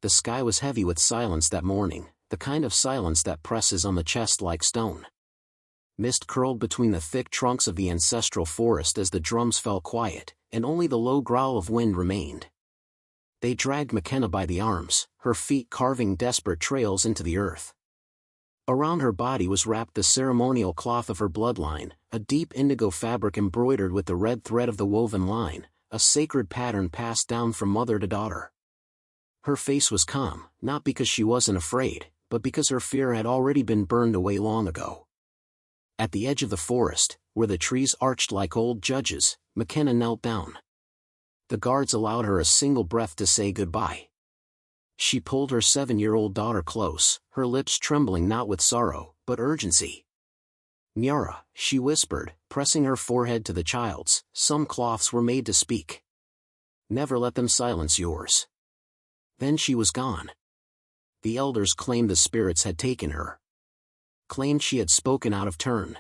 The sky was heavy with silence that morning, the kind of silence that presses on the chest like stone. Mist curled between the thick trunks of the ancestral forest as the drums fell quiet, and only the low growl of wind remained. They dragged McKenna by the arms, her feet carving desperate trails into the earth. Around her body was wrapped the ceremonial cloth of her bloodline, a deep indigo fabric embroidered with the red thread of the woven line, a sacred pattern passed down from mother to daughter. Her face was calm, not because she wasn't afraid, but because her fear had already been burned away long ago. At the edge of the forest, where the trees arched like old judges, McKenna knelt down. The guards allowed her a single breath to say goodbye. She pulled her 7-year-old daughter close, her lips trembling not with sorrow, but urgency. "Nyara," she whispered, pressing her forehead to the child's, "some cloths were made to speak. Never let them silence yours." Then she was gone. The elders claimed the spirits had taken her. Claimed she had spoken out of turn.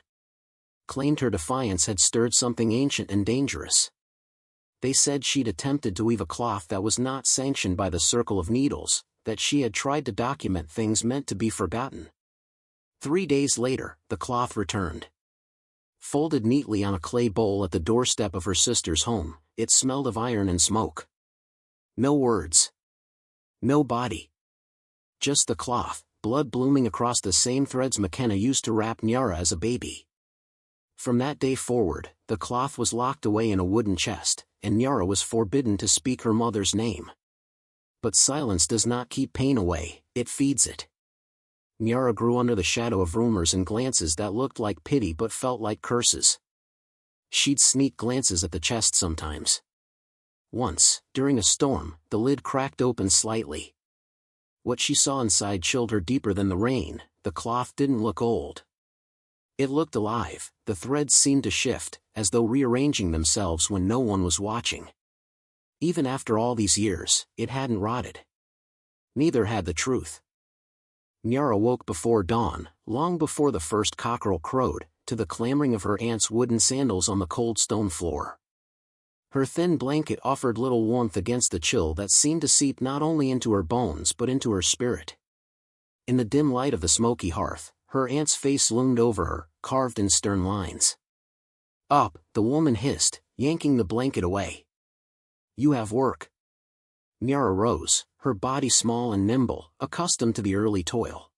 Claimed her defiance had stirred something ancient and dangerous. They said she'd attempted to weave a cloth that was not sanctioned by the circle of needles, that she had tried to document things meant to be forgotten. 3 days later, the cloth returned. Folded neatly on a clay bowl at the doorstep of her sister's home, it smelled of iron and smoke. No words. No body. Just the cloth, blood blooming across the same threads McKenna used to wrap Nyara as a baby. From that day forward, the cloth was locked away in a wooden chest, and Nyara was forbidden to speak her mother's name. But silence does not keep pain away, it feeds it. Nyara grew under the shadow of rumors and glances that looked like pity but felt like curses. She'd sneak glances at the chest sometimes. Once, during a storm, the lid cracked open slightly. What she saw inside chilled her deeper than the rain. The cloth didn't look old. It looked alive, the threads seemed to shift, as though rearranging themselves when no one was watching. Even after all these years, it hadn't rotted. Neither had the truth. Nyara woke before dawn, long before the first cockerel crowed, to the clamoring of her aunt's wooden sandals on the cold stone floor. Her thin blanket offered little warmth against the chill that seemed to seep not only into her bones but into her spirit. In the dim light of the smoky hearth, her aunt's face loomed over her, carved in stern lines. "Up," the woman hissed, yanking the blanket away. "You have work." Nyara rose, her body small and nimble, accustomed to the early toil.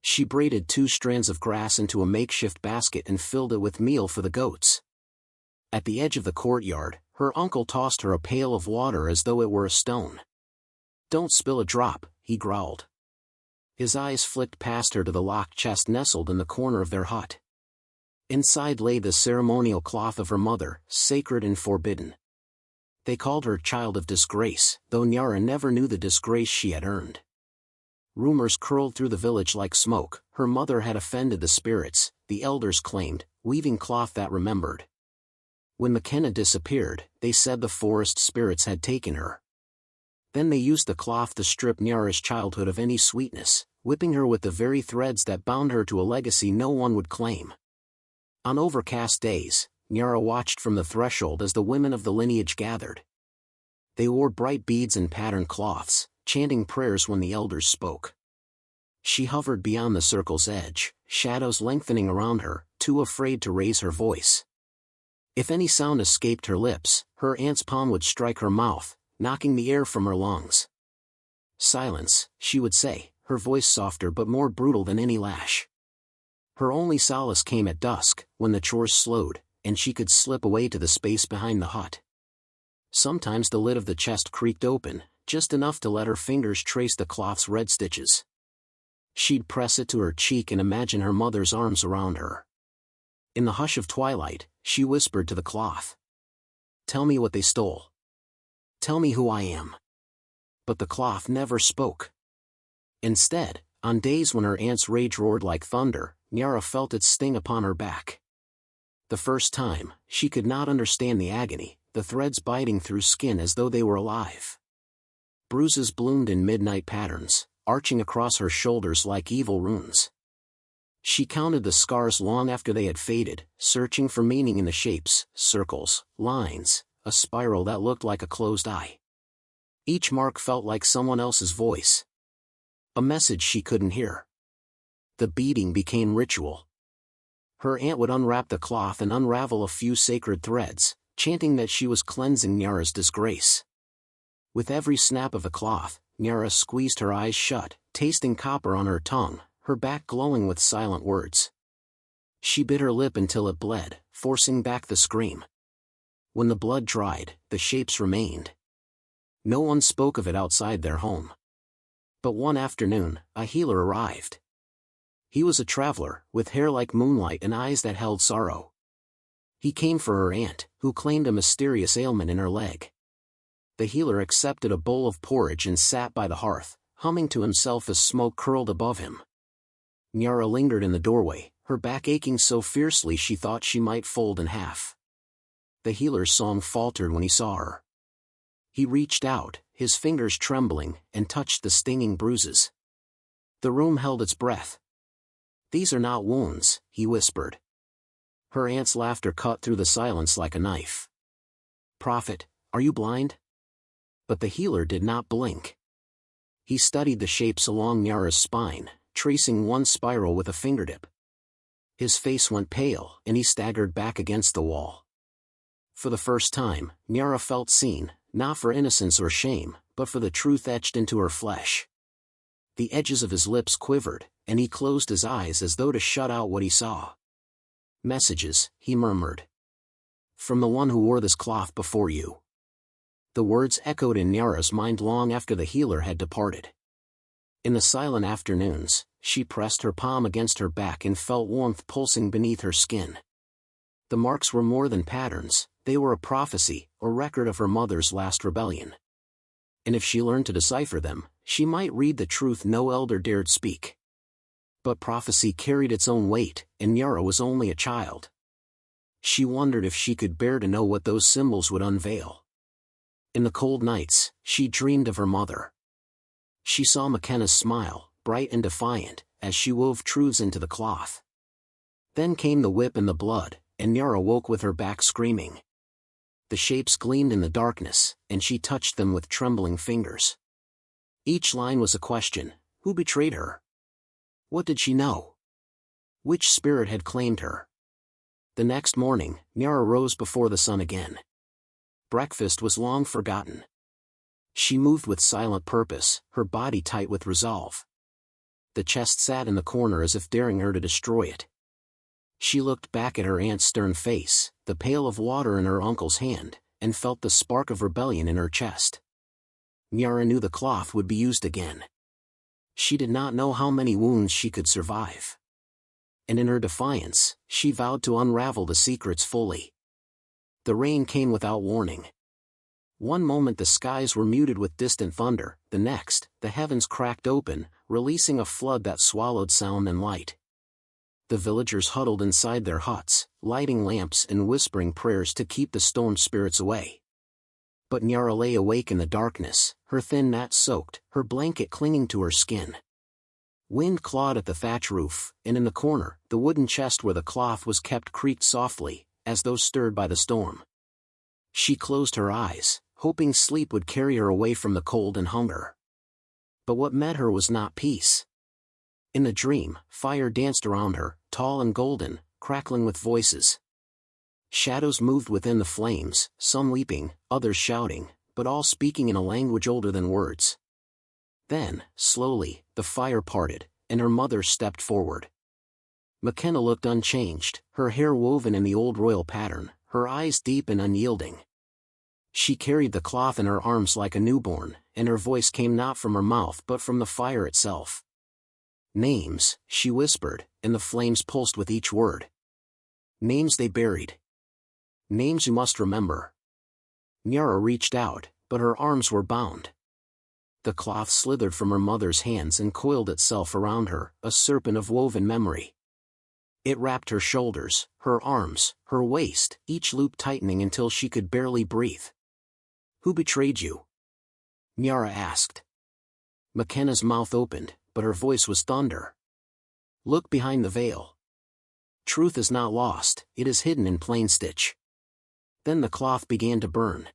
She braided 2 strands of grass into a makeshift basket and filled it with meal for the goats. At the edge of the courtyard, her uncle tossed her a pail of water as though it were a stone. "Don't spill a drop," he growled. His eyes flicked past her to the locked chest nestled in the corner of their hut. Inside lay the ceremonial cloth of her mother, sacred and forbidden. They called her child of disgrace, though Nyara never knew the disgrace she had earned. Rumors curled through the village like smoke. Her mother had offended the spirits, the elders claimed, weaving cloth that remembered. When McKenna disappeared, they said the forest spirits had taken her. Then they used the cloth to strip Nyara's childhood of any sweetness, whipping her with the very threads that bound her to a legacy no one would claim. On overcast days, Nyara watched from the threshold as the women of the lineage gathered. They wore bright beads and patterned cloths, chanting prayers when the elders spoke. She hovered beyond the circle's edge, shadows lengthening around her, too afraid to raise her voice. If any sound escaped her lips, her aunt's palm would strike her mouth, knocking the air from her lungs. "Silence," she would say, her voice softer but more brutal than any lash. Her only solace came at dusk, when the chores slowed, and she could slip away to the space behind the hut. Sometimes the lid of the chest creaked open, just enough to let her fingers trace the cloth's red stitches. She'd press it to her cheek and imagine her mother's arms around her. In the hush of twilight, she whispered to the cloth, "Tell me what they stole. Tell me who I am." But the cloth never spoke. Instead, on days when her aunt's rage roared like thunder, Nyara felt its sting upon her back. The first time, she could not understand the agony, the threads biting through skin as though they were alive. Bruises bloomed in midnight patterns, arching across her shoulders like evil runes. She counted the scars long after they had faded, searching for meaning in the shapes, circles, lines, a spiral that looked like a closed eye. Each mark felt like someone else's voice. A message she couldn't hear. The beating became ritual. Her aunt would unwrap the cloth and unravel a few sacred threads, chanting that she was cleansing Nyara's disgrace. With every snap of the cloth, Nyara squeezed her eyes shut, tasting copper on her tongue, her back glowing with silent words. She bit her lip until it bled, forcing back the scream. When the blood dried, the shapes remained. No one spoke of it outside their home. But one afternoon, a healer arrived. He was a traveler, with hair like moonlight and eyes that held sorrow. He came for her aunt, who claimed a mysterious ailment in her leg. The healer accepted a bowl of porridge and sat by the hearth, humming to himself as smoke curled above him. Nyara lingered in the doorway, her back aching so fiercely she thought she might fold in half. The healer's song faltered when he saw her. He reached out, his fingers trembling, and touched the stinging bruises. The room held its breath. "These are not wounds," he whispered. Her aunt's laughter cut through the silence like a knife. "Prophet, are you blind?" But the healer did not blink. He studied the shapes along Nyara's spine, tracing one spiral with a fingertip. His face went pale, and he staggered back against the wall. For the first time, Nyara felt seen, not for innocence or shame, but for the truth etched into her flesh. The edges of his lips quivered, and he closed his eyes as though to shut out what he saw. "Messages," he murmured. "From the one who wore this cloth before you." The words echoed in Nyara's mind long after the healer had departed. In the silent afternoons, she pressed her palm against her back and felt warmth pulsing beneath her skin. The marks were more than patterns, they were a prophecy, a record of her mother's last rebellion. And if she learned to decipher them, she might read the truth no elder dared speak. But prophecy carried its own weight, and Nyara was only a child. She wondered if she could bear to know what those symbols would unveil. In the cold nights, she dreamed of her mother. She saw McKenna's smile, bright and defiant, as she wove truths into the cloth. Then came the whip and the blood, and Nyara woke with her back screaming. The shapes gleamed in the darkness, and she touched them with trembling fingers. Each line was a question: who betrayed her? What did she know? Which spirit had claimed her? The next morning, Nyara rose before the sun again. Breakfast was long forgotten. She moved with silent purpose, her body tight with resolve. The chest sat in the corner as if daring her to destroy it. She looked back at her aunt's stern face, the pail of water in her uncle's hand, and felt the spark of rebellion in her chest. Nyara knew the cloth would be used again. She did not know how many wounds she could survive. And in her defiance, she vowed to unravel the secrets fully. The rain came without warning. One moment the skies were muted with distant thunder, the next, the heavens cracked open, releasing a flood that swallowed sound and light. The villagers huddled inside their huts, lighting lamps and whispering prayers to keep the storm spirits away. But Nyara lay awake in the darkness, her thin mat soaked, her blanket clinging to her skin. Wind clawed at the thatch roof, and in the corner, the wooden chest where the cloth was kept creaked softly, as though stirred by the storm. She closed her eyes, hoping sleep would carry her away from the cold and hunger. But what met her was not peace. In the dream, fire danced around her, tall and golden, crackling with voices. Shadows moved within the flames, some weeping, others shouting, but all speaking in a language older than words. Then, slowly, the fire parted, and her mother stepped forward. McKenna looked unchanged, her hair woven in the old royal pattern, her eyes deep and unyielding. She carried the cloth in her arms like a newborn, and her voice came not from her mouth but from the fire itself. "Names," she whispered, and the flames pulsed with each word. "Names they buried. Names you must remember." Nyara reached out, but her arms were bound. The cloth slithered from her mother's hands and coiled itself around her, a serpent of woven memory. It wrapped her shoulders, her arms, her waist, each loop tightening until she could barely breathe. "Who betrayed you?" Nyara asked. McKenna's mouth opened, but her voice was thunder. "Look behind the veil. Truth is not lost, it is hidden in plain stitch." Then the cloth began to burn.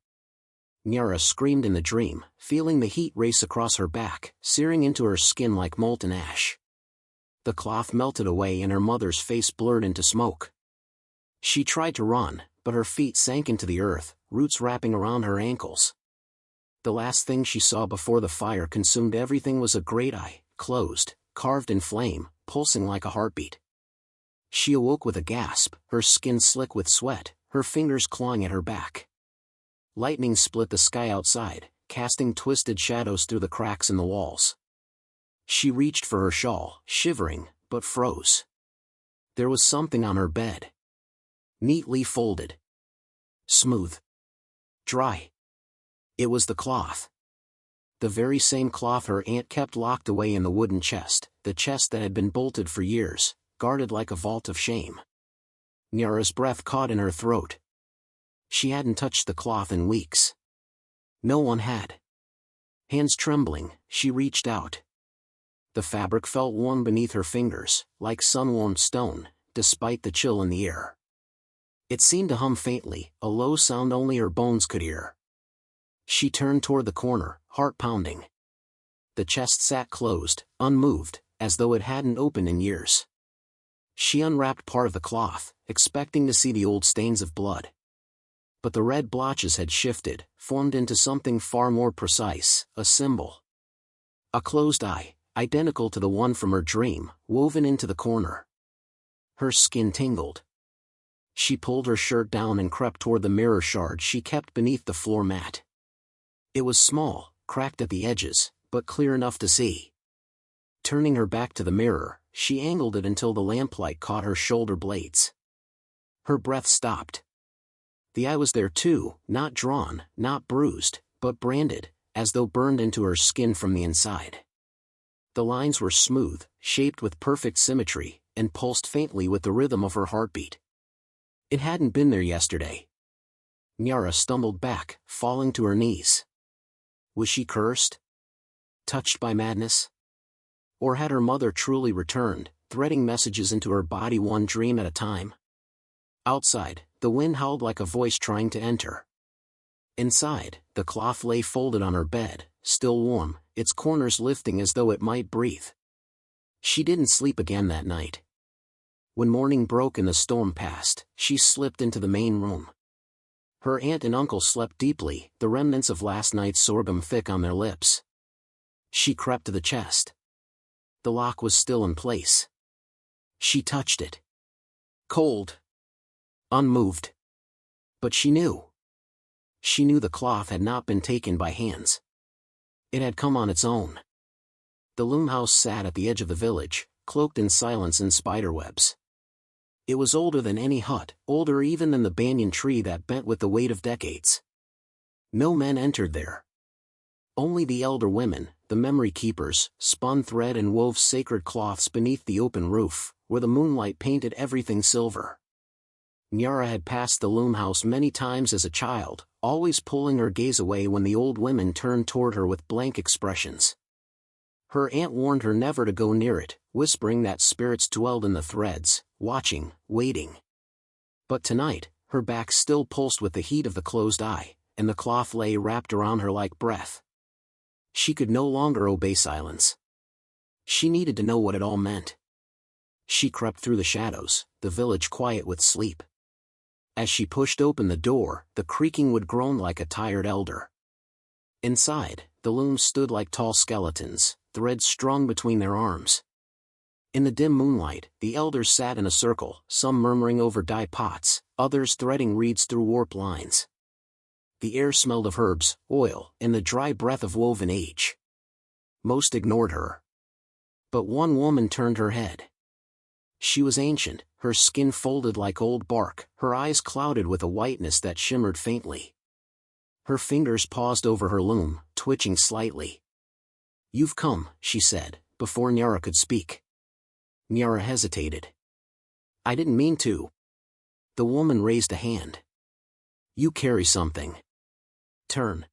Nyara screamed in the dream, feeling the heat race across her back, searing into her skin like molten ash. The cloth melted away and her mother's face blurred into smoke. She tried to run, but her feet sank into the earth, roots wrapping around her ankles. The last thing she saw before the fire consumed everything was a great eye, closed, carved in flame, pulsing like a heartbeat. She awoke with a gasp, her skin slick with sweat, her fingers clawing at her back. Lightning split the sky outside, casting twisted shadows through the cracks in the walls. She reached for her shawl, shivering, but froze. There was something on her bed. Neatly folded. Smooth. Dry. It was the cloth. The very same cloth her aunt kept locked away in the wooden chest, the chest that had been bolted for years, guarded like a vault of shame. Nyara's breath caught in her throat. She hadn't touched the cloth in weeks. No one had. Hands trembling, she reached out. The fabric felt warm beneath her fingers, like sun-warmed stone, despite the chill in the air. It seemed to hum faintly, a low sound only her bones could hear. She turned toward the corner, heart pounding. The chest sat closed, unmoved, as though it hadn't opened in years. She unwrapped part of the cloth, expecting to see the old stains of blood. But the red blotches had shifted, formed into something far more precise, a symbol. A closed eye, identical to the one from her dream, woven into the corner. Her skin tingled. She pulled her shirt down and crept toward the mirror shard she kept beneath the floor mat. It was small, cracked at the edges, but clear enough to see. Turning her back to the mirror, she angled it until the lamplight caught her shoulder blades. Her breath stopped. The eye was there too, not drawn, not bruised, but branded, as though burned into her skin from the inside. The lines were smooth, shaped with perfect symmetry, and pulsed faintly with the rhythm of her heartbeat. It hadn't been there yesterday. Nyara stumbled back, falling to her knees. Was she cursed? Touched by madness? Or had her mother truly returned, threading messages into her body one dream at a time? Outside, the wind howled like a voice trying to enter. Inside, the cloth lay folded on her bed, still warm, its corners lifting as though it might breathe. She didn't sleep again that night. When morning broke and the storm passed, she slipped into the main room. Her aunt and uncle slept deeply, the remnants of last night's sorghum thick on their lips. She crept to the chest. The lock was still in place. She touched it. Cold. Unmoved. But she knew. She knew the cloth had not been taken by hands. It had come on its own. The loom house sat at the edge of the village, cloaked in silence and spiderwebs. It was older than any hut, older even than the banyan tree that bent with the weight of decades. No men entered there. Only the elder women, the memory keepers, spun thread and wove sacred cloths beneath the open roof, where the moonlight painted everything silver. Nyara had passed the loom house many times as a child, always pulling her gaze away when the old women turned toward her with blank expressions. Her aunt warned her never to go near it, whispering that spirits dwelled in the threads, watching, waiting. But tonight, her back still pulsed with the heat of the closed eye, and the cloth lay wrapped around her like breath. She could no longer obey silence. She needed to know what it all meant. She crept through the shadows, the village quiet with sleep. As she pushed open the door, the creaking would groan like a tired elder. Inside, the looms stood like tall skeletons, threads strung between their arms. In the dim moonlight, the elders sat in a circle, some murmuring over dye pots, others threading reeds through warp lines. The air smelled of herbs, oil, and the dry breath of woven age. Most ignored her. But one woman turned her head. She was ancient, her skin folded like old bark, her eyes clouded with a whiteness that shimmered faintly. Her fingers paused over her loom, twitching slightly. "You've come," she said, before Nyara could speak. Nyara hesitated. "I didn't mean to." The woman raised a hand. "You carry something. Turn."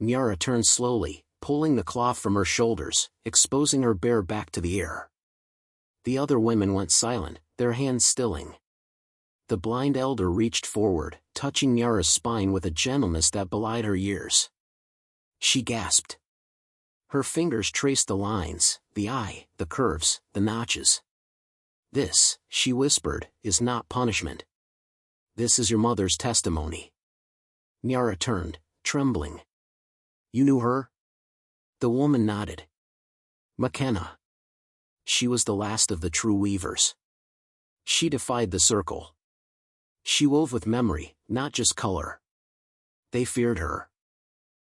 Nyara turned slowly, pulling the cloth from her shoulders, exposing her bare back to the air. The other women went silent, their hands stilling. The blind elder reached forward, touching Nyara's spine with a gentleness that belied her years. She gasped. Her fingers traced the lines, the eye, the curves, the notches. "This," she whispered, "is not punishment. This is your mother's testimony." Nyara turned, trembling. "You knew her?" The woman nodded. "McKenna. She was the last of the true weavers. She defied the circle. She wove with memory, not just color. They feared her.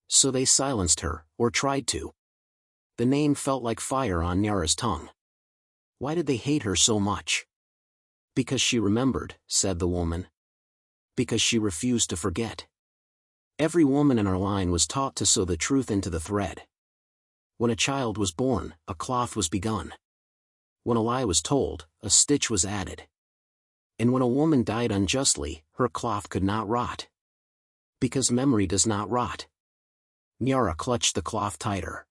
So they silenced her, or tried to." The name felt like fire on Nyara's tongue. Why did they hate her so much? "Because she remembered," said the woman. "Because she refused to forget. Every woman in our line was taught to sew the truth into the thread. When a child was born, a cloth was begun. When a lie was told, a stitch was added. And when a woman died unjustly, her cloth could not rot. Because memory does not rot." Nyara clutched the cloth tighter.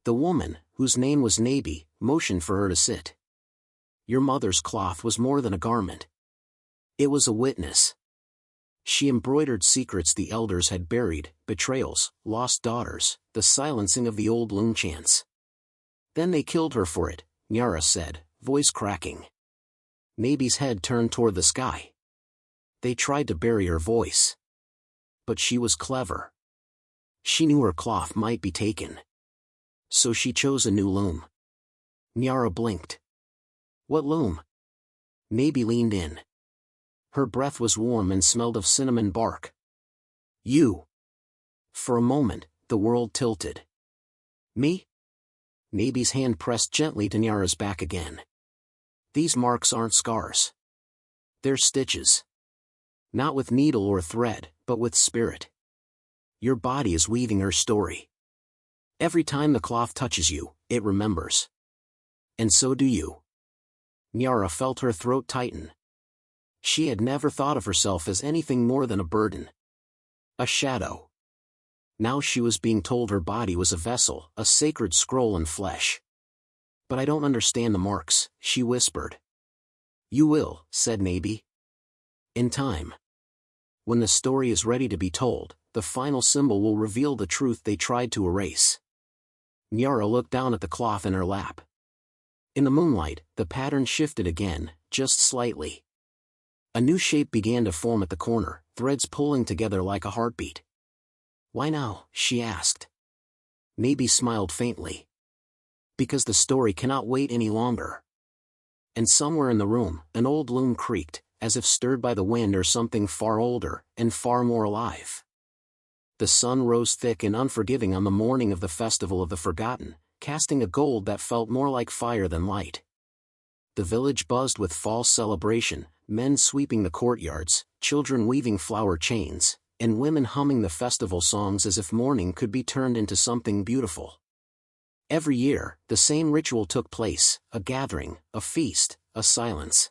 The woman, whose name was Nabi, motioned for her to sit. "Your mother's cloth was more than a garment. It was a witness. She embroidered secrets the elders had buried, betrayals, lost daughters, the silencing of the old loom chants. Then they killed her for it," Nyara said, voice cracking. Nabi's head turned toward the sky. "They tried to bury her voice. But she was clever. She knew her cloth might be taken. So she chose a new loom." Nyara blinked. "What loom?" Nabi leaned in. Her breath was warm and smelled of cinnamon bark. "You." For a moment, the world tilted. "Me?" Nabi's hand pressed gently to Nyara's back again. "These marks aren't scars. They're stitches. Not with needle or thread, but with spirit. Your body is weaving her story. Every time the cloth touches you, it remembers. And so do you." Nyara felt her throat tighten. She had never thought of herself as anything more than a burden. A shadow. Now she was being told her body was a vessel, a sacred scroll in flesh. "But I don't understand the marks," she whispered. "You will," said Nabi. "In time. When the story is ready to be told, the final symbol will reveal the truth they tried to erase." Nyara looked down at the cloth in her lap. In the moonlight, the pattern shifted again, just slightly. A new shape began to form at the corner, threads pulling together like a heartbeat. "Why now?" she asked. Nabi smiled faintly. "Because the story cannot wait any longer." And somewhere in the room, an old loom creaked, as if stirred by the wind or something far older, and far more alive. The sun rose thick and unforgiving on the morning of the Festival of the Forgotten, casting a gold that felt more like fire than light. The village buzzed with fall celebration, men sweeping the courtyards, children weaving flower chains, and women humming the festival songs as if mourning could be turned into something beautiful. Every year, the same ritual took place, a gathering, a feast, a silence.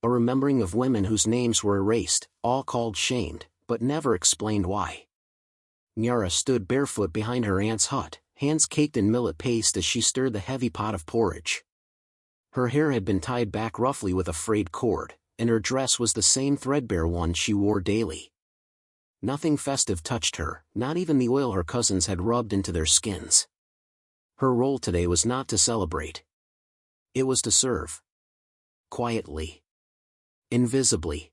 A remembering of women whose names were erased, all called shamed, but never explained why. Nyara stood barefoot behind her aunt's hut, hands caked in millet paste as she stirred the heavy pot of porridge. Her hair had been tied back roughly with a frayed cord, and her dress was the same threadbare one she wore daily. Nothing festive touched her, not even the oil her cousins had rubbed into their skins. Her role today was not to celebrate. It was to serve. Quietly. Invisibly.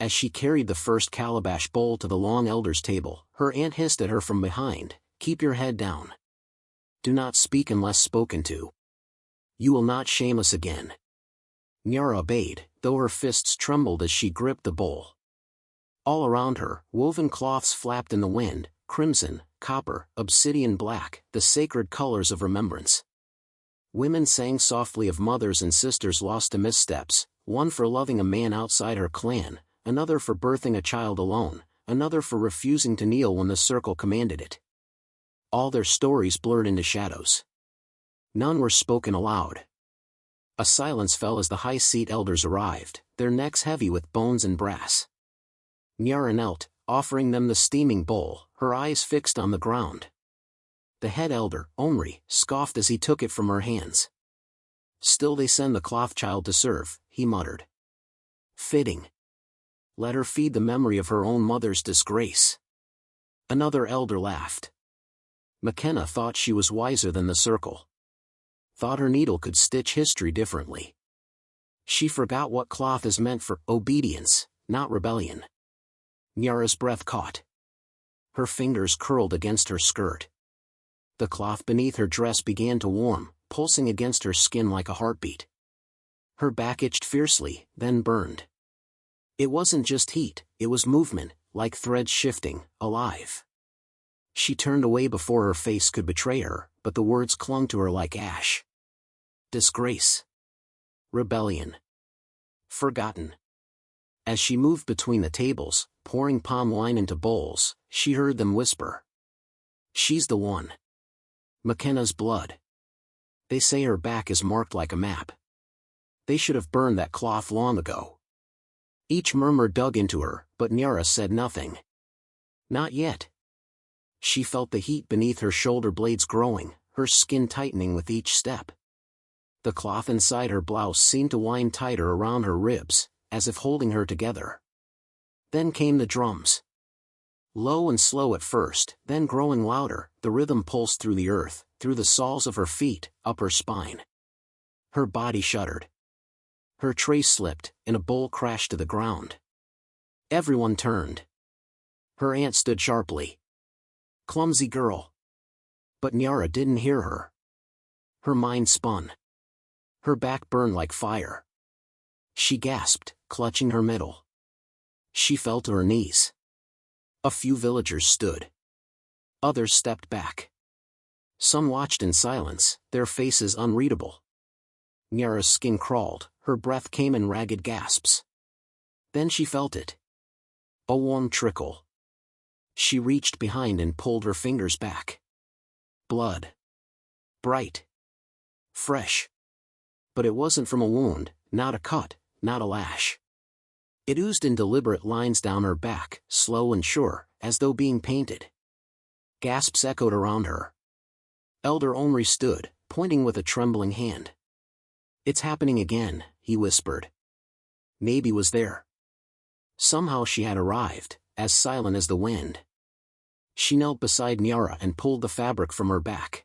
As she carried the first calabash bowl to the long elder's table, her aunt hissed at her from behind, "Keep your head down. Do not speak unless spoken to. You will not shame us again." Nyara obeyed, though her fists trembled as she gripped the bowl. All around her, woven cloths flapped in the wind, crimson, copper, obsidian black, the sacred colors of remembrance. Women sang softly of mothers and sisters lost to missteps, one for loving a man outside her clan, another for birthing a child alone, another for refusing to kneel when the circle commanded it. All their stories blurred into shadows. None were spoken aloud. A silence fell as the high seat elders arrived, their necks heavy with bones and brass. Nyara knelt, offering them the steaming bowl, her eyes fixed on the ground. The head elder, Omri, scoffed as he took it from her hands. "Still they send the cloth child to serve," he muttered. "Fitting. Let her feed the memory of her own mother's disgrace. Another elder laughed. McKenna thought she was wiser than the circle. Thought her needle could stitch history differently. She forgot what cloth is meant for obedience, not rebellion. Nyara's breath caught. Her fingers curled against her skirt. The cloth beneath her dress began to warm, pulsing against her skin like a heartbeat. Her back itched fiercely, then burned. It wasn't just heat, it was movement, like threads shifting, alive. She turned away before her face could betray her, but the words clung to her like ash. Disgrace. Rebellion. Forgotten. As she moved between the tables, pouring palm wine into bowls, she heard them whisper. She's the one. McKenna's blood. They say her back is marked like a map. They should have burned that cloth long ago. Each murmur dug into her, but Nyara said nothing. Not yet. She felt the heat beneath her shoulder blades growing, her skin tightening with each step. The cloth inside her blouse seemed to wind tighter around her ribs, as if holding her together. Then came the drums. Low and slow at first, then growing louder, the rhythm pulsed through the earth, through the soles of her feet, up her spine. Her body shuddered. Her tray slipped, and a bowl crashed to the ground. Everyone turned. Her aunt stood sharply. Clumsy girl. But Nyara didn't hear her. Her mind spun. Her back burned like fire. She gasped, clutching her middle. She fell to her knees. A few villagers stood. Others stepped back. Some watched in silence, their faces unreadable. Nyara's skin crawled, her breath came in ragged gasps. Then she felt it. A warm trickle. She reached behind and pulled her fingers back. Blood. Bright. Fresh. But it wasn't from a wound, not a cut, not a lash. It oozed in deliberate lines down her back, slow and sure, as though being painted. Gasps echoed around her. Elder Omri stood, pointing with a trembling hand. It's happening again, he whispered. Maybe was there. Somehow she had arrived, as silent as the wind. She knelt beside Nyara and pulled the fabric from her back.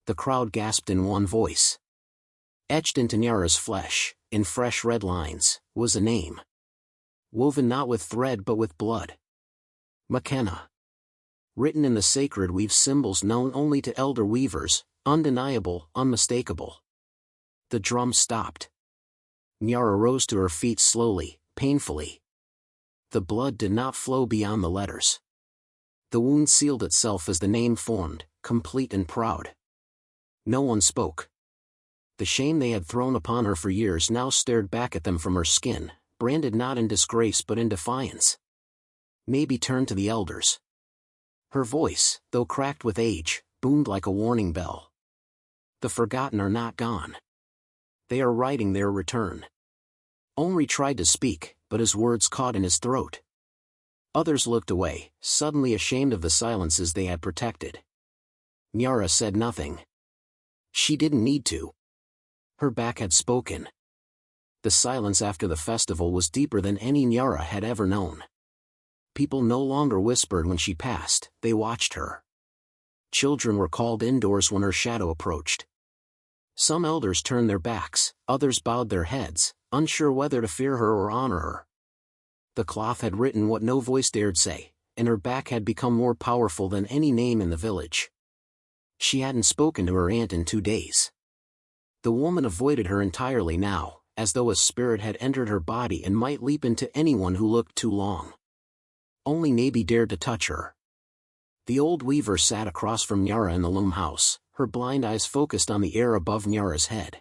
The crowd gasped in one voice. Etched into Nyara's flesh, in fresh red lines, was a name. Woven not with thread but with blood. McKenna. Written in the sacred weave symbols known only to elder weavers, undeniable, unmistakable. The drum stopped. Nyara rose to her feet slowly, painfully. The blood did not flow beyond the letters. The wound sealed itself as the name formed, complete and proud. No one spoke. The shame they had thrown upon her for years now stared back at them from her skin, branded not in disgrace but in defiance. Maybe turned to the elders. Her voice, though cracked with age, boomed like a warning bell. The forgotten are not gone. They are writing their return. Omri tried to speak, but his words caught in his throat. Others looked away, suddenly ashamed of the silences they had protected. Nyara said nothing. She didn't need to. Her back had spoken. The silence after the festival was deeper than any Nyara had ever known. People no longer whispered when she passed, they watched her. Children were called indoors when her shadow approached. Some elders turned their backs, others bowed their heads, unsure whether to fear her or honor her. The cloth had written what no voice dared say, and her back had become more powerful than any name in the village. She hadn't spoken to her aunt in 2 days. The woman avoided her entirely now, as though a spirit had entered her body and might leap into anyone who looked too long. Only Nabi dared to touch her. The old weaver sat across from Nyara in the loom house, her blind eyes focused on the air above Nyara's head.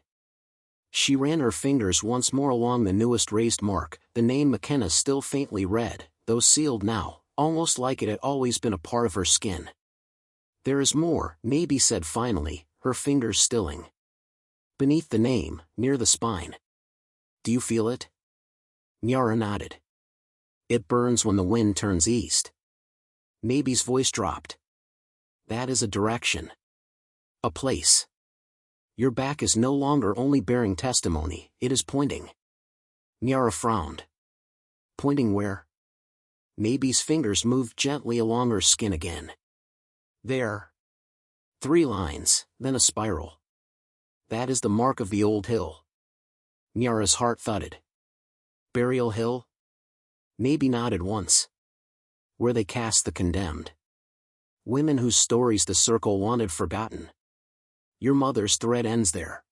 She ran her fingers once more along the newest raised mark, the name McKenna still faintly read, though sealed now, almost like it had always been a part of her skin. There is more, Nabi said finally, her fingers stilling. Beneath the name, near the spine. Do you feel it? Nyara nodded. It burns when the wind turns east. Nabi's voice dropped. That is a direction. A place. Your back is no longer only bearing testimony, it is pointing. Nyara frowned. Pointing where? Maby's fingers moved gently along her skin again. There. 3 lines, then a spiral. That is the mark of the old hill. Nyara's heart thudded. Burial hill? Maby nodded once. Where they cast the condemned. Women whose stories the circle wanted forgotten. Your mother's thread ends there.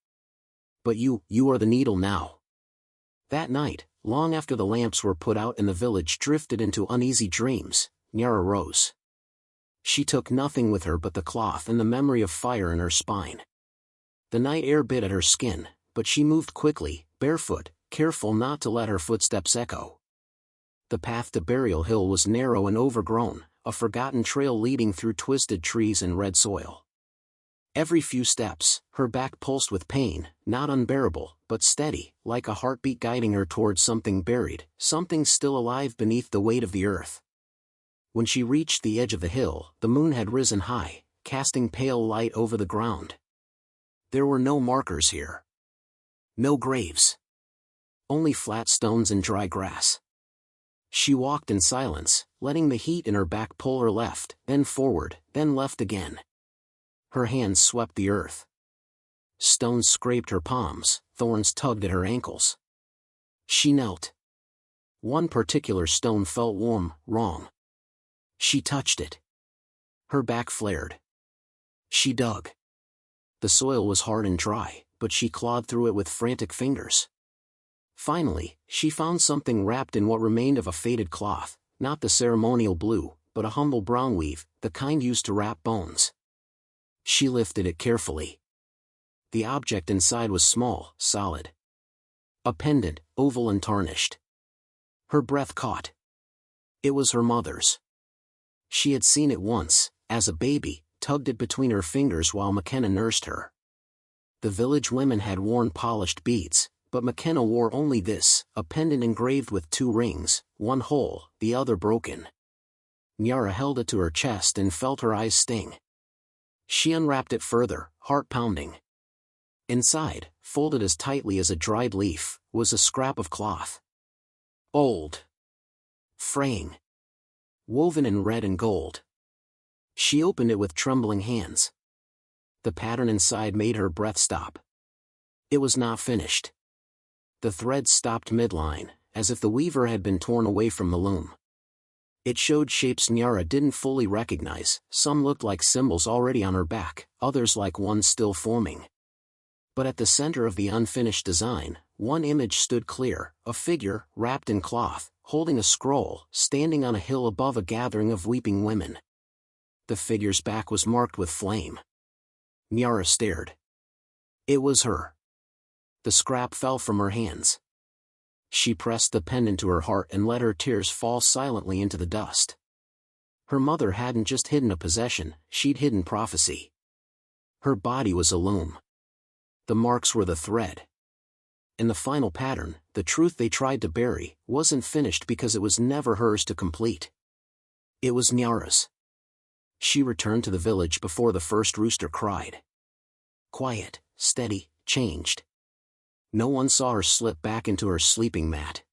But you are the needle now. That night, long after the lamps were put out and the village drifted into uneasy dreams, Nyara rose. She took nothing with her but the cloth and the memory of fire in her spine. The night air bit at her skin, but she moved quickly, barefoot, careful not to let her footsteps echo. The path to Burial Hill was narrow and overgrown, a forgotten trail leading through twisted trees and red soil. Every few steps, her back pulsed with pain, not unbearable, but steady, like a heartbeat guiding her towards something buried, something still alive beneath the weight of the earth. When she reached the edge of the hill, the moon had risen high, casting pale light over the ground. There were no markers here. No graves. Only flat stones and dry grass. She walked in silence, letting the heat in her back pull her left, then forward, then left again. Her hands swept the earth. Stones scraped her palms, thorns tugged at her ankles. She knelt. One particular stone felt warm, wrong. She touched it. Her back flared. She dug. The soil was hard and dry, but she clawed through it with frantic fingers. Finally, she found something wrapped in what remained of a faded cloth, not the ceremonial blue, but a humble brown weave, the kind used to wrap bones. She lifted it carefully. The object inside was small, solid. A pendant, oval and tarnished. Her breath caught. It was her mother's. She had seen it once, as a baby, tugged it between her fingers while McKenna nursed her. The village women had worn polished beads, but McKenna wore only this, a pendant engraved with 2 rings, one whole, the other broken. Nyara held it to her chest and felt her eyes sting. She unwrapped it further, heart pounding. Inside, folded as tightly as a dried leaf, was a scrap of cloth. Old. Fraying. Woven in red and gold. She opened it with trembling hands. The pattern inside made her breath stop. It was not finished. The thread stopped midline, as if the weaver had been torn away from the loom. It showed shapes Nyara didn't fully recognize, some looked like symbols already on her back, others like ones still forming. But at the center of the unfinished design, one image stood clear, a figure, wrapped in cloth, holding a scroll, standing on a hill above a gathering of weeping women. The figure's back was marked with flame. Nyara stared. It was her. The scrap fell from her hands. She pressed the pendant to her heart and let her tears fall silently into the dust. Her mother hadn't just hidden a possession, she'd hidden prophecy. Her body was a loom. The marks were the thread. And the final pattern, the truth they tried to bury, wasn't finished because it was never hers to complete. It was Nyara's. She returned to the village before the first rooster cried. Quiet, steady, changed. No one saw her slip back into her sleeping mat.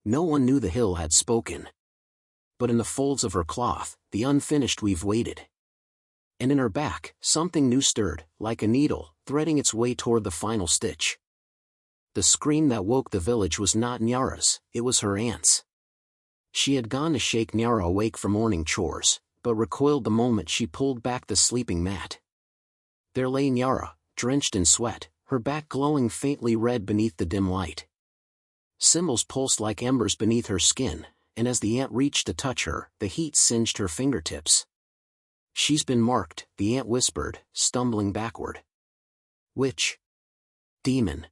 No one knew the hill had spoken. But in the folds of her cloth, the unfinished weave waited. And in her back, something new stirred, like a needle, threading its way toward the final stitch. The scream that woke the village was not Nyara's, it was her aunt's. She had gone to shake Nyara awake from morning chores, but recoiled the moment she pulled back the sleeping mat. There lay Nyara, drenched in sweat, her back glowing faintly red beneath the dim light. Symbols pulsed like embers beneath her skin, and as the aunt reached to touch her, the heat singed her fingertips. She's been marked, the aunt whispered, stumbling backward. Witch. Demon.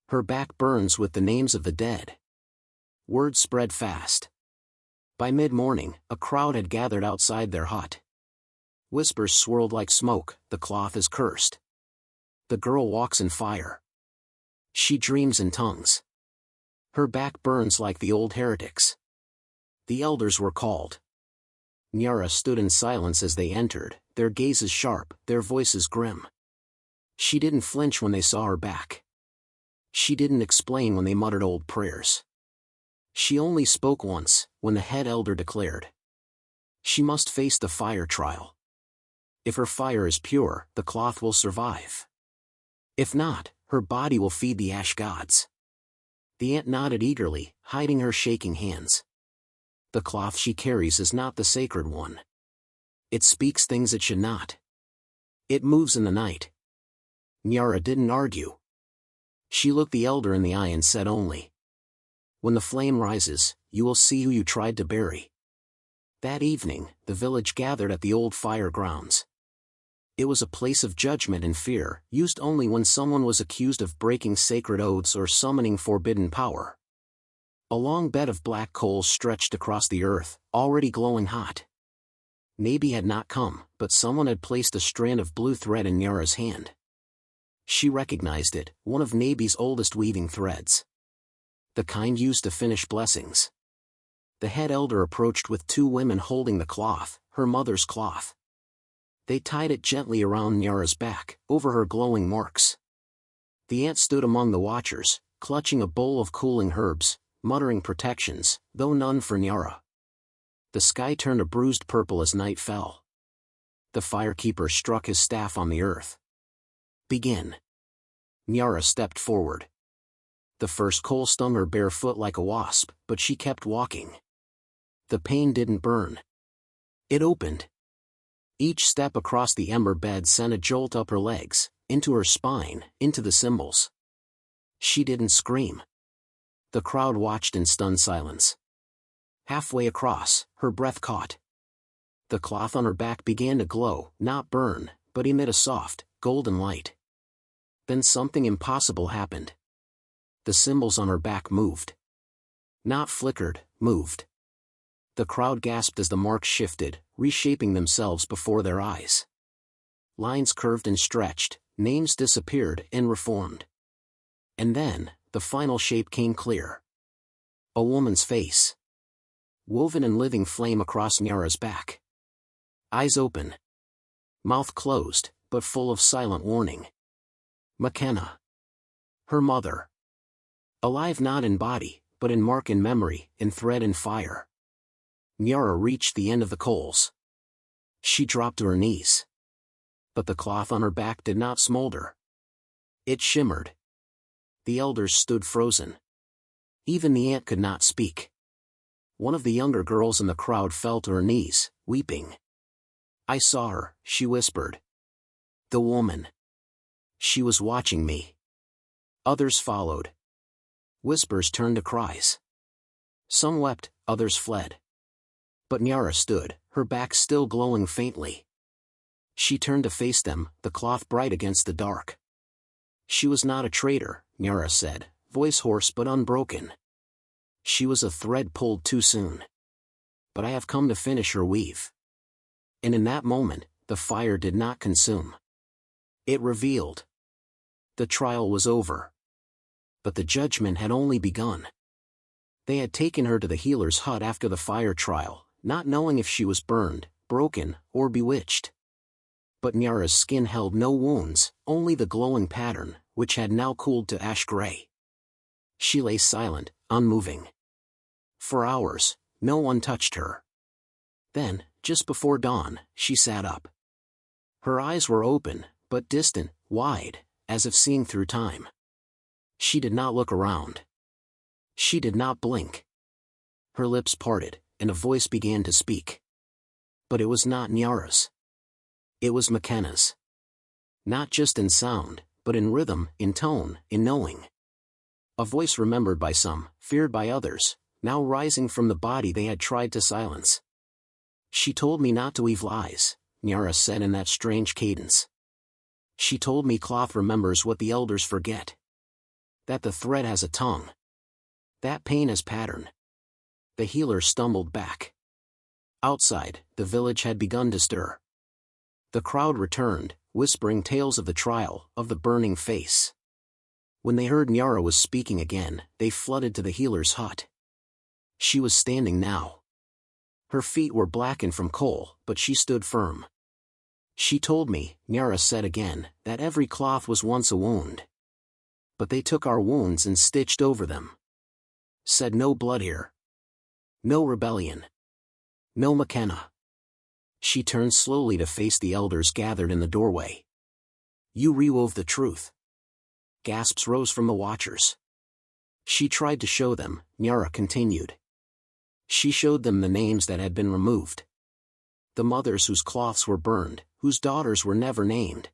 Her back burns with the names of the dead. Word spread fast. By mid-morning, a crowd had gathered outside their hut. Whispers swirled like smoke, the cloth is cursed. The girl walks in fire. She dreams in tongues. Her back burns like the old heretics. The elders were called. Nyara stood in silence as they entered, their gazes sharp, their voices grim. She didn't flinch when they saw her back. She didn't explain when they muttered old prayers. She only spoke once, when the head elder declared. She must face the fire trial. If her fire is pure, the cloth will survive. If not, her body will feed the ash gods. The aunt nodded eagerly, hiding her shaking hands. The cloth she carries is not the sacred one. It speaks things it should not. It moves in the night. Nyara didn't argue. She looked the elder in the eye and said only, "When the flame rises, you will see who you tried to bury." That evening, the village gathered at the old fire grounds. It was a place of judgment and fear, used only when someone was accused of breaking sacred oaths or summoning forbidden power. A long bed of black coals stretched across the earth, already glowing hot. Nabi had not come, but someone had placed a strand of blue thread in Nyara's hand. She recognized it, one of Nabi's oldest weaving threads. The kind used to finish blessings. The head elder approached with two women holding the cloth, her mother's cloth. They tied it gently around Nyara's back, over her glowing marks. The aunt stood among the watchers, clutching a bowl of cooling herbs, muttering protections, though none for Nyara. The sky turned a bruised purple as night fell. The firekeeper struck his staff on the earth. "Begin." Nyara stepped forward. The first coal stung her bare foot like a wasp, but she kept walking. The pain didn't burn. It opened. Each step across the ember bed sent a jolt up her legs, into her spine, into the cymbals. She didn't scream. The crowd watched in stunned silence. Halfway across, her breath caught. The cloth on her back began to glow, not burn, but emit a soft, golden light. Then something impossible happened. The cymbals on her back moved. Not flickered, moved. The crowd gasped as the marks shifted, reshaping themselves before their eyes. Lines curved and stretched, names disappeared and reformed. And then, the final shape came clear. A woman's face. Woven in living flame across Nyara's back. Eyes open. Mouth closed, but full of silent warning. McKenna. Her mother. Alive not in body, but in mark and memory, in thread and fire. Nyara reached the end of the coals. She dropped to her knees. But the cloth on her back did not smolder. It shimmered. The elders stood frozen. Even the aunt could not speak. One of the younger girls in the crowd fell to her knees, weeping. "I saw her," she whispered. "The woman. She was watching me." Others followed. Whispers turned to cries. Some wept, others fled. But Nyara stood, her back still glowing faintly. She turned to face them, the cloth bright against the dark. She was not a traitor, Nyara said, voice hoarse but unbroken. She was a thread pulled too soon. But I have come to finish her weave. And in that moment, the fire did not consume. It revealed. The trial was over. But the judgment had only begun. They had taken her to the healer's hut after the fire trial, not knowing if she was burned, broken, or bewitched. But Nyara's skin held no wounds, only the glowing pattern, which had now cooled to ash gray. She lay silent, unmoving. For hours, no one touched her. Then, just before dawn, she sat up. Her eyes were open, but distant, wide, as if seeing through time. She did not look around. She did not blink. Her lips parted, and a voice began to speak. But it was not Nyara's. It was McKenna's. Not just in sound, but in rhythm, in tone, in knowing. A voice remembered by some, feared by others, now rising from the body they had tried to silence. "She told me not to weave lies," Nyara said in that strange cadence. "She told me cloth remembers what the elders forget. That the thread has a tongue. That pain has pattern." The healer stumbled back. Outside, the village had begun to stir. The crowd returned, whispering tales of the trial, of the burning face. When they heard Nyara was speaking again, they flooded to the healer's hut. She was standing now. Her feet were blackened from coal, but she stood firm. "She told me," Nyara said again, "that every cloth was once a wound. But they took our wounds and stitched over them. said no blood here. No rebellion. No McKenna. She turned slowly to face the elders gathered in the doorway. You rewove the truth. Gasps rose from the watchers. She tried to show them, Nyara continued. She showed them the names that had been removed. The mothers whose cloths were burned, whose daughters were never named.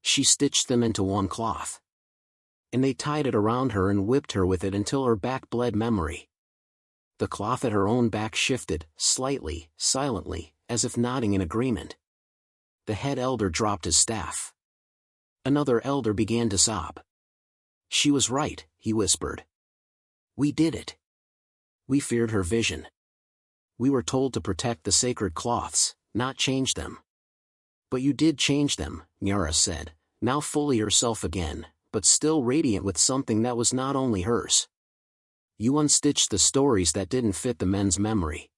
She stitched them into one cloth. And they tied it around her and whipped her with it until her back bled memory. The cloth at her own back shifted, slightly, silently, as if nodding in agreement. The head elder dropped his staff. Another elder began to sob. She was right, he whispered. We did it. We feared her vision. We were told to protect the sacred cloths, not change them. But you did change them, Nyara said, now fully herself again, but still radiant with something that was not only hers. You unstitched the stories that didn't fit the men's memory.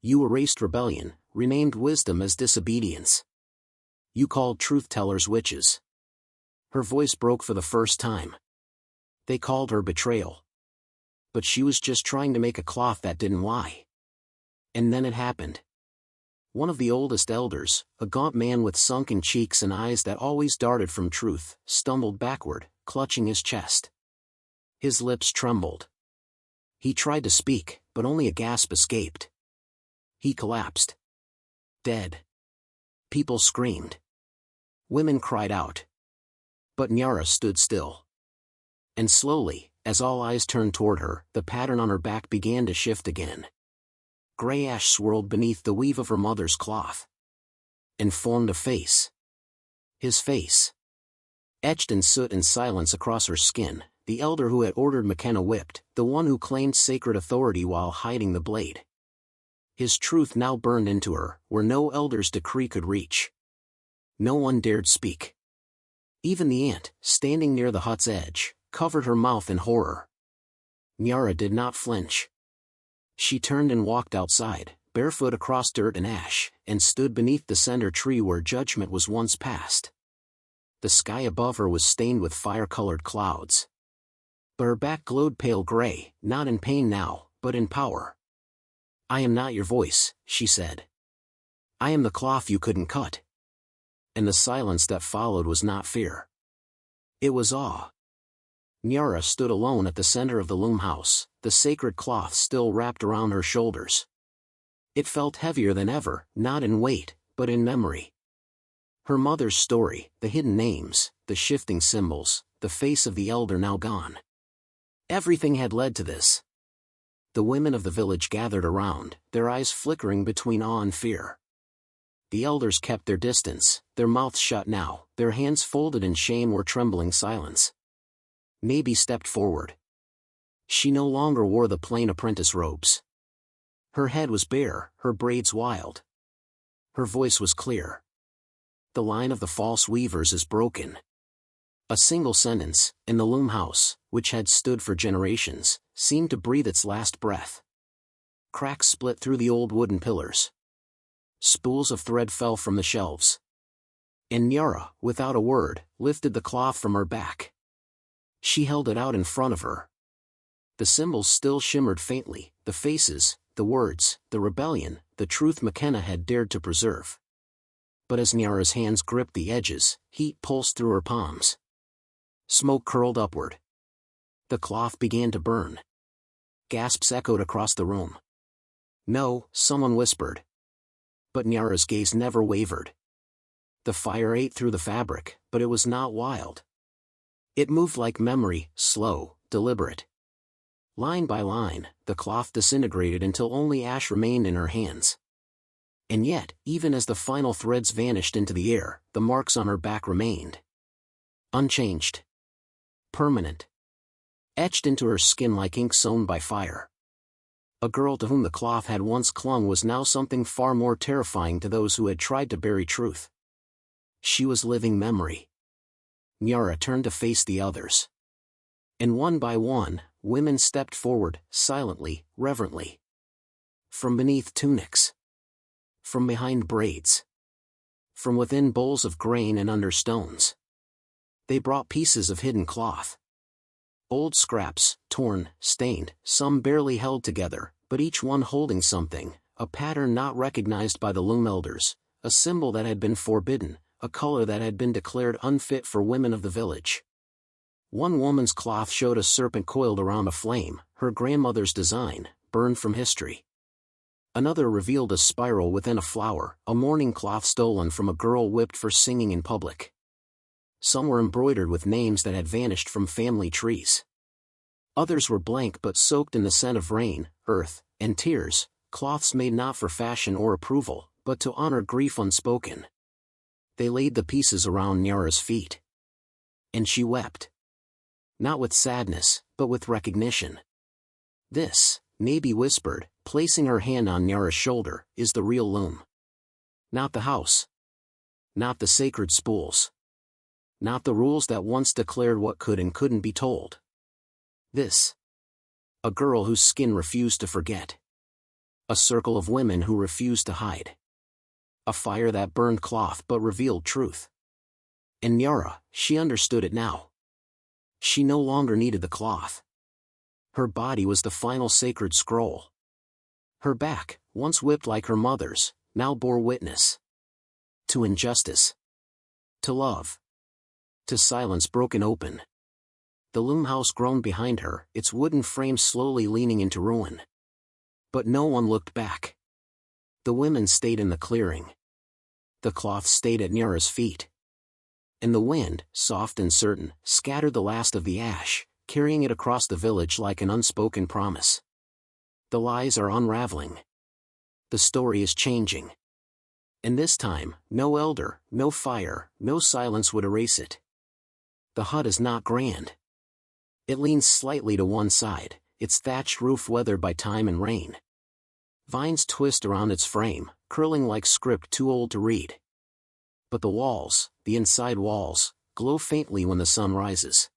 You erased rebellion, renamed wisdom as disobedience. You called truth-tellers witches. Her voice broke for the first time. They called her betrayal. But she was just trying to make a cloth that didn't lie. And then it happened. One of the oldest elders, a gaunt man with sunken cheeks and eyes that always darted from truth, stumbled backward, clutching his chest. His lips trembled. He tried to speak, but only a gasp escaped. He collapsed. Dead. People screamed. Women cried out. But Nyara stood still. And slowly, as all eyes turned toward her, the pattern on her back began to shift again. Gray ash swirled beneath the weave of her mother's cloth. And formed a face. His face. Etched in soot and silence across her skin, the elder who had ordered McKenna whipped, the one who claimed sacred authority while hiding the blade. His truth now burned into her, where no elder's decree could reach. No one dared speak. Even the ant, standing near the hut's edge, covered her mouth in horror. Nyara did not flinch. She turned and walked outside, barefoot across dirt and ash, and stood beneath the center tree where judgment was once passed. The sky above her was stained with fire-colored clouds. But her back glowed pale gray, not in pain now, but in power. I am not your voice, she said. I am the cloth you couldn't cut. And the silence that followed was not fear. It was awe. Nyara stood alone at the center of the loom house, the sacred cloth still wrapped around her shoulders. It felt heavier than ever, not in weight, but in memory. Her mother's story, the hidden names, the shifting symbols, the face of the elder now gone. Everything had led to this. The women of the village gathered around, their eyes flickering between awe and fear. The elders kept their distance, their mouths shut now, their hands folded in shame or trembling silence. Maybe stepped forward. She no longer wore the plain apprentice robes. Her head was bare, her braids wild. Her voice was clear. The line of the false weavers is broken. A single sentence, in the loom house, which had stood for generations, seemed to breathe its last breath. Cracks split through the old wooden pillars. Spools of thread fell from the shelves. And Nyara, without a word, lifted the cloth from her back. She held it out in front of her. The symbols still shimmered faintly, the faces, the words, the rebellion, the truth McKenna had dared to preserve. But as Nyara's hands gripped the edges, heat pulsed through her palms. Smoke curled upward. The cloth began to burn. Gasps echoed across the room. No, someone whispered. But Nyara's gaze never wavered. The fire ate through the fabric, but it was not wild. It moved like memory, slow, deliberate. Line by line, the cloth disintegrated until only ash remained in her hands. And yet, even as the final threads vanished into the air, the marks on her back remained. Unchanged. Permanent. Etched into her skin like ink sewn by fire. A girl to whom the cloth had once clung was now something far more terrifying to those who had tried to bury truth. She was living memory. Nyara turned to face the others. And one by one, women stepped forward, silently, reverently. From beneath tunics. From behind braids. From within bowls of grain and under stones. They brought pieces of hidden cloth. Old scraps, torn, stained, some barely held together, but each one holding something, a pattern not recognized by the loom elders, a symbol that had been forbidden, a color that had been declared unfit for women of the village. One woman's cloth showed a serpent coiled around a flame, her grandmother's design, burned from history. Another revealed a spiral within a flower, a mourning cloth stolen from a girl whipped for singing in public. Some were embroidered with names that had vanished from family trees. Others were blank but soaked in the scent of rain, earth, and tears, cloths made not for fashion or approval, but to honor grief unspoken. They laid the pieces around Nyara's feet. And she wept. Not with sadness, but with recognition. This, Nabi whispered, placing her hand on Nyara's shoulder, is the real loom. Not the house. Not the sacred spools. Not the rules that once declared what could and couldn't be told. This. A girl whose skin refused to forget. A circle of women who refused to hide. A fire that burned cloth but revealed truth. And Nyara, she understood it now. She no longer needed the cloth. Her body was the final sacred scroll. Her back, once whipped like her mother's, now bore witness. To injustice. To love. To silence broken open. The loom house groaned behind her, its wooden frame slowly leaning into ruin. But no one looked back. The women stayed in the clearing. The cloth stayed at Nyara's feet. And the wind, soft and certain, scattered the last of the ash, carrying it across the village like an unspoken promise. The lies are unraveling. The story is changing. And this time, no elder, no fire, no silence would erase it. The hut is not grand. It leans slightly to one side, its thatched roof weathered by time and rain. Vines twist around its frame, curling like script too old to read. But the walls, the inside walls, glow faintly when the sun rises.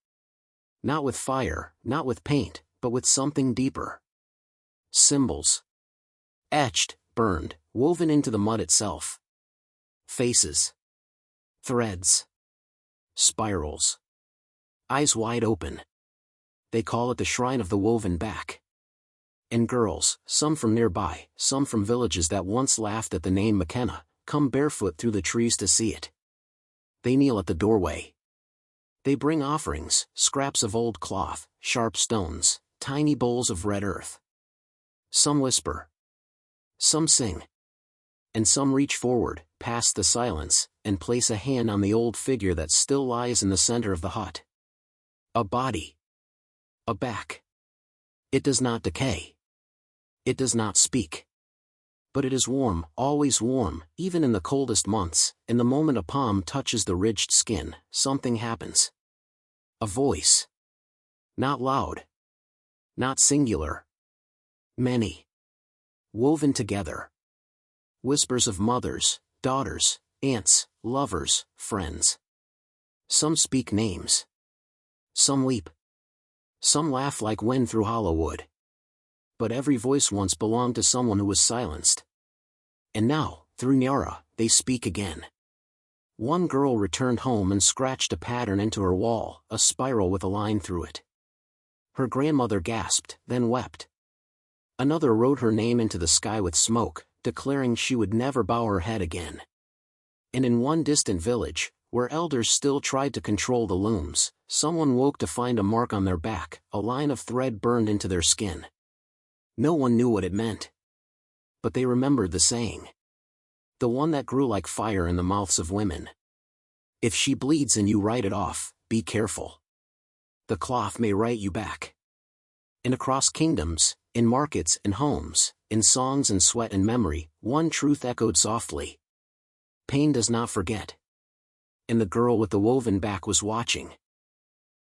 Not with fire, not with paint, but with something deeper. Symbols. Etched, burned, woven into the mud itself. Faces. Threads. Spirals. Eyes wide open. They call it the shrine of the woven back. And girls, some from nearby, some from villages that once laughed at the name McKenna, come barefoot through the trees to see it. They kneel at the doorway. They bring offerings, scraps of old cloth, sharp stones, tiny bowls of red earth. Some whisper. Some sing. And some reach forward, past the silence, and place a hand on the old figure that still lies in the center of the hut. A body. A back. It does not decay. It does not speak. But it is warm, always warm, even in the coldest months, and the moment a palm touches the ridged skin, something happens. A voice. Not loud. Not singular. Many. Woven together. Whispers of mothers, daughters, aunts, lovers, friends. Some speak names. Some weep. Some laugh like wind through hollow wood. But every voice once belonged to someone who was silenced. And now, through Nyara, they speak again. One girl returned home and scratched a pattern into her wall, a spiral with a line through it. Her grandmother gasped, then wept. Another wrote her name into the sky with smoke, declaring she would never bow her head again. And in one distant village, where elders still tried to control the looms, someone woke to find a mark on their back, a line of thread burned into their skin. No one knew what it meant. But they remembered the saying. The one that grew like fire in the mouths of women. If she bleeds and you write it off, be careful. The cloth may write you back. And across kingdoms, in markets and homes, in songs and sweat and memory, one truth echoed softly. Pain does not forget. And the girl with the woven back was watching.